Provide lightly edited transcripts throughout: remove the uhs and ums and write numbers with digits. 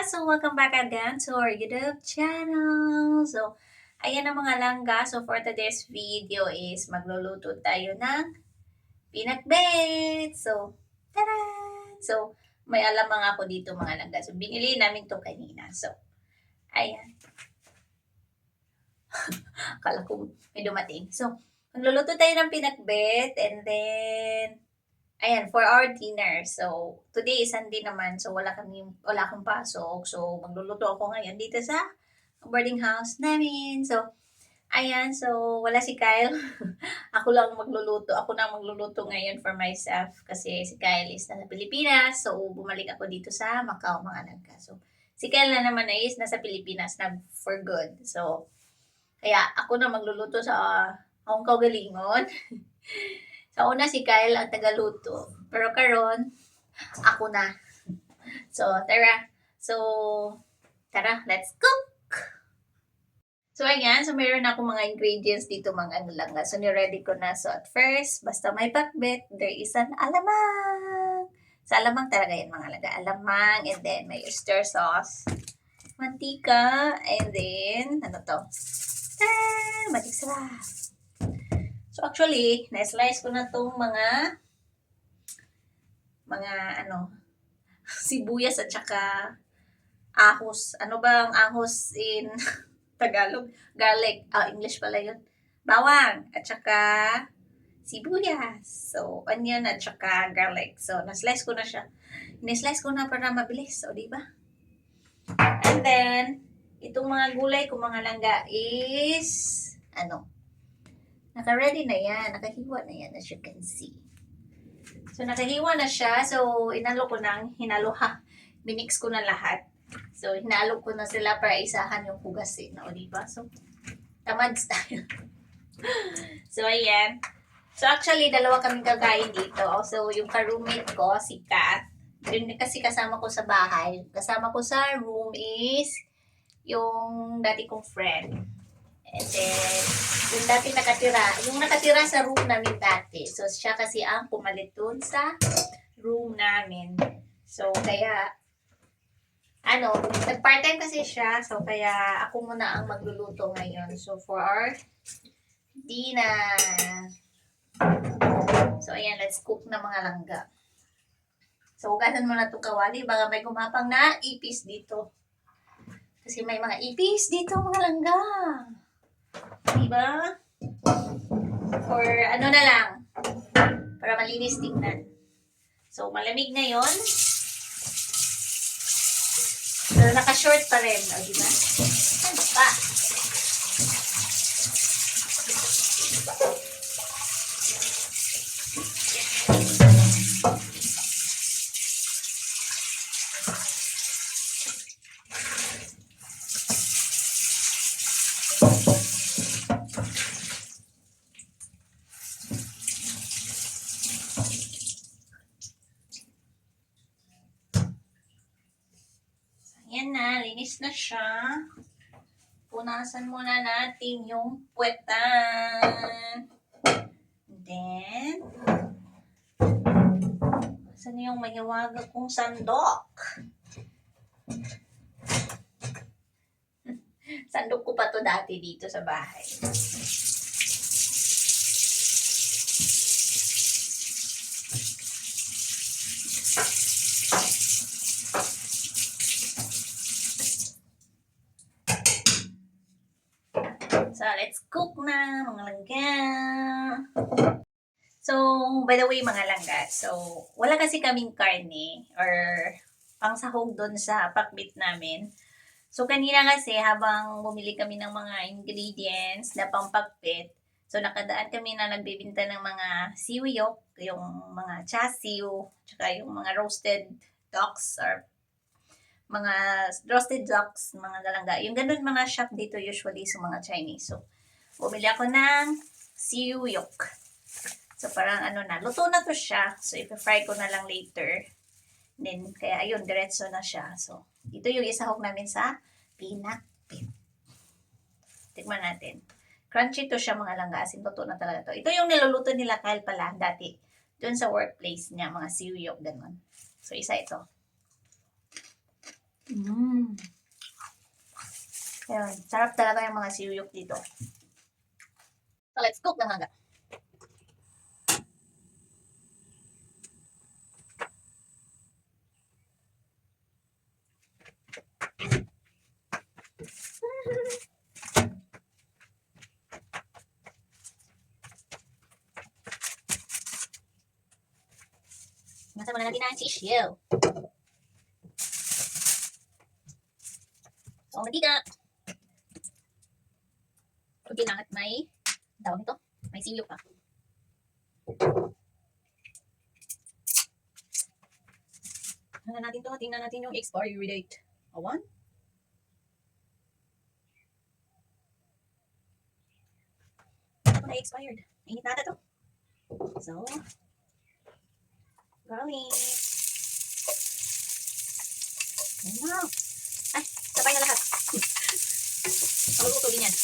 So welcome back again to our YouTube channel. So, ayan ang mga langga. So for today's video is magluluto tayo ng pinakbet. So, tara! So, may alamang ako dito mga langga. So, binili namin to kanina. So, ayan. Akala ko may dumating. So, magluluto tayo ng pinakbet and then ayan, for our dinner. So, today is Sunday naman. So, wala akong pasok. So, magluluto ako ngayon dito sa boarding house namin. So, ayan. So, wala si Kyle. Ako lang magluluto. Ako na magluluto ngayon for myself. Kasi si Kyle is nasa Pilipinas. So, bumalik ako dito sa Macau, mga nagka. So, si Kyle na naman is nasa Pilipinas na for good. So, kaya ako na magluluto sa akong kaugalingon. Sa una si Kyle ang tagaluto. Pero karon ako na. So, tara. Let's cook! So, ayan. So, meron ako mga ingredients dito, mga ano lang. So, niready ko na. So, at first, basta may pakbet, there is an alamang. Sa alamang talaga yan, mga laga. Alamang, and then may oyster sauce, mantika, and then, ano to? Magic sarap. So, actually, na-slice ko na tong mga sibuyas at saka ahos. Ano ba ang ahos in Tagalog? Garlic. English pala yun. Bawang at saka sibuyas. So, onion at saka garlic. So, na-slice ko na siya. Ni-slice ko na para mabilis. O, diba? And then, itong mga gulay ko mga langga is, naka-ready na yan. Nakahiwa na yan as you can see. So, nakahiwa na siya. So, minix ko na lahat. So, hinalo ko na sila para isahan yung hugasin. O, diba? So, tamads tayo. So, ayan. So, actually, dalawa kaming kakain dito. So, yung ka-roommate ko, si Kat. Yun kasi kasama ko sa bahay. Kasama ko sa room is yung dati kong friend. And then, yung nakatira sa room namin dati. So, siya kasi ang pumalit dun sa room namin. So, kaya, nag-part-time kasi siya. So, kaya ako muna ang magluluto ngayon. So, for our dinner. So, ayan, let's cook na mga langga. So, hugasan mo na itong kawali. Baka may gumapang na ipis dito. Kasi may mga ipis dito, mga langga. Diba? Or ano na lang. Para malinis tingnan. So, malamig na yon. So, naka-short pa rin. O, diba? Ano pa? Ayan na, linis na siya. Punasan muna natin yung puwetan. Then, saan yung mahiwaga kong sandok? Sandok ko pa to dati dito sa bahay. So, let's cook na, mga langga. So, by the way, mga langga, so, wala kasi kaming karne or pangsahog doon sa pakbit namin. So, kanina kasi habang bumili kami ng mga ingredients na pampakbit, so, nakadaan kami na nagbibinta ng mga siwiyok, yung mga chasiw, tsaka yung mga roasted ducks or mga roasted ducks, mga galangga. Yung ganun mga shop dito usually sa mga Chinese. So, bumili ako ng siwiyok. So, parang luto na to siya. So, ipa-fry ko na lang later. Then, kaya ayun, diretso na siya. So, ito yung isahog namin sa pinakbet. Tikman natin. Crunchy to siya mga langga. As in, luto na talaga to. Ito yung niluluto nila Kyle pala dati. Doon sa workplace niya, mga siwiyok, ganun. So, isa ito. Ayun, sarap talaga yung mga siyuyok dito. So, let's cook ng mangga. Nasa muna natin ang sisiyo. So, mantika. Okay lang at may tawag nito. May siyok pa. Ano natin to? Tingnan natin yung expiry date. Awan. Ako na expired. Init nata to. So, garlic. Ayan na. Ay, sabay na lahat. Maluto din yan.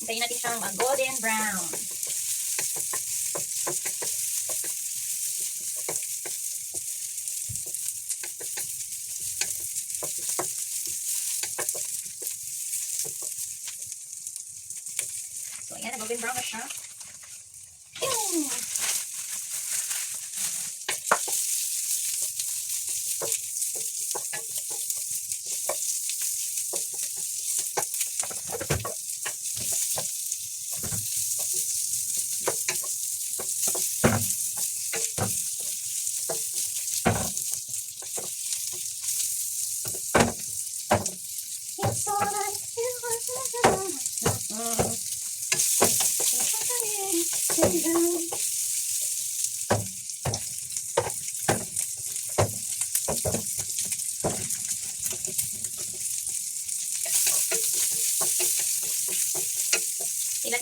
Hintayin natin siyang mag-golden brown. So, ayan, golden brown na siya.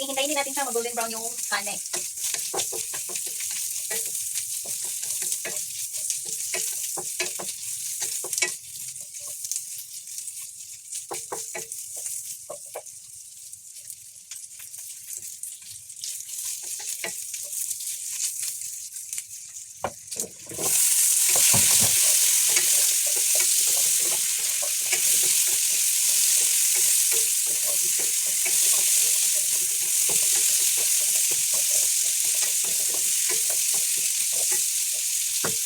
Hintayin din natin siya mag-golden brown yung kane.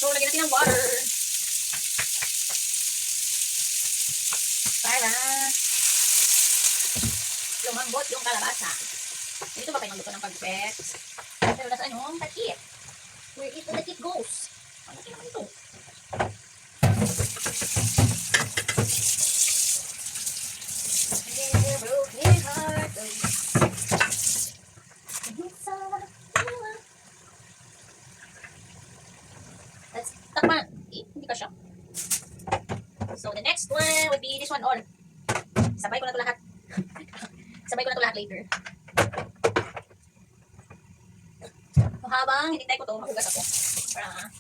So, lagyan natin ng water. Para lumambot yung kalabasa. Dito ba kayo magluto ng pag-pet? Pero nasaan yung takip? Where is the takip goes? Ano naman ito? Broken heart. Let's takpan. Hindi ka siya. So, the next one would be this one all. Sabay ko na ito lahat. Sabay ko na ito lahat later. So, habang hinintay ko ito, mahugas ako. Para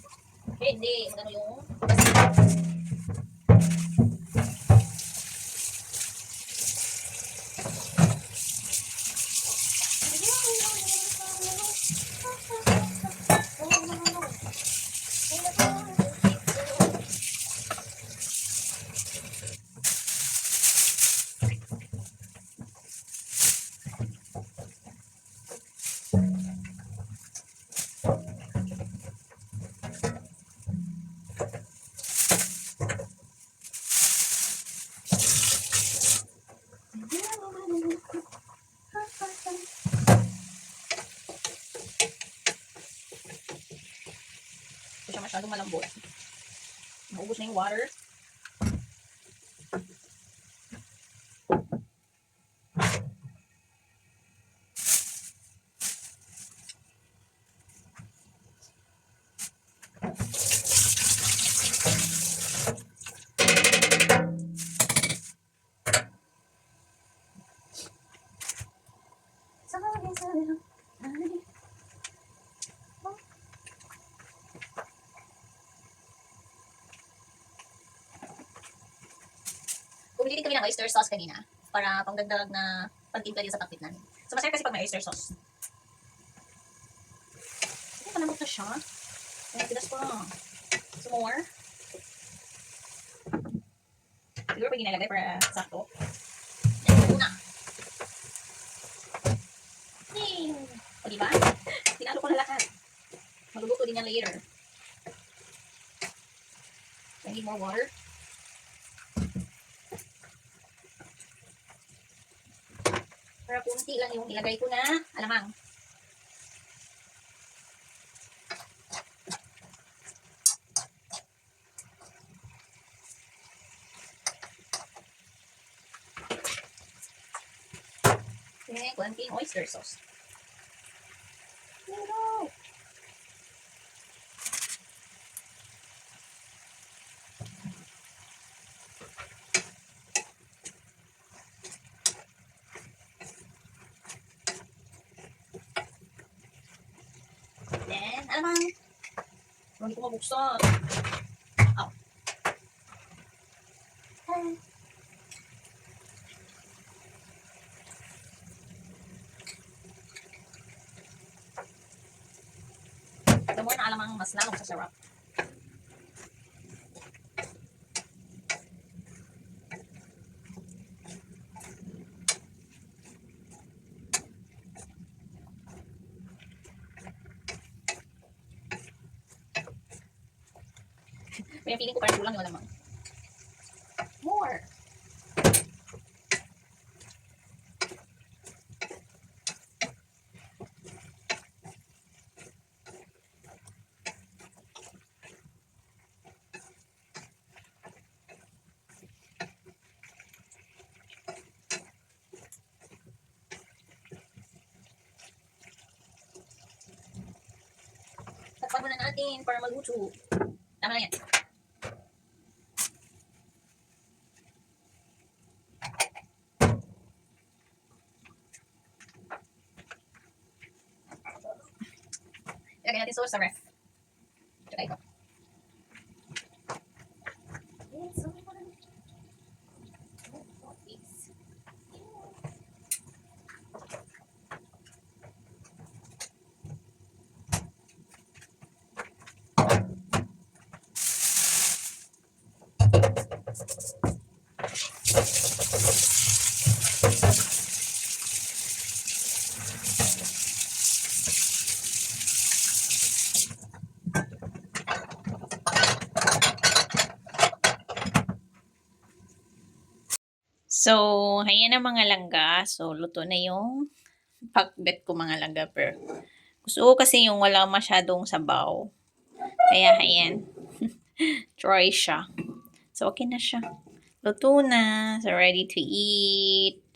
hindi magano yung siya masyadong malambot. Maubos na yung water. Bumili din kami ng oyster sauce kanina para pangdagdag na pagtimpla din sa pakbit namin. So, masarap kasi pag may oyster sauce. Hindi pa namot na siya. May tigas pa. So, more. Siguro pag ginalagay para sakto. Yan, una. Yay! O, diba? Tinalo ko na lahat. Magluluto din yan later. I need more water. Para kunti lang yung ilagay ko na alamang. Okay, konting oyster sauce. No! Then, alamang. Hindi ko mabuksan. Oh. The more na alamang, mas lalong sasarap. Kaya feeling ko parang kulang yung alamang. More. Takpan muna natin para maluto. Tama na yan. Ilagay natin sauce sa ref. Tsaka ito. So, ayan ang mga langga. So, luto na yung pakbet ko mga langga. Pero gusto ko kasi yung wala masyadong sabaw. Kaya, ayan. Try siya. So, okay na siya. Luto na. So, ready to eat.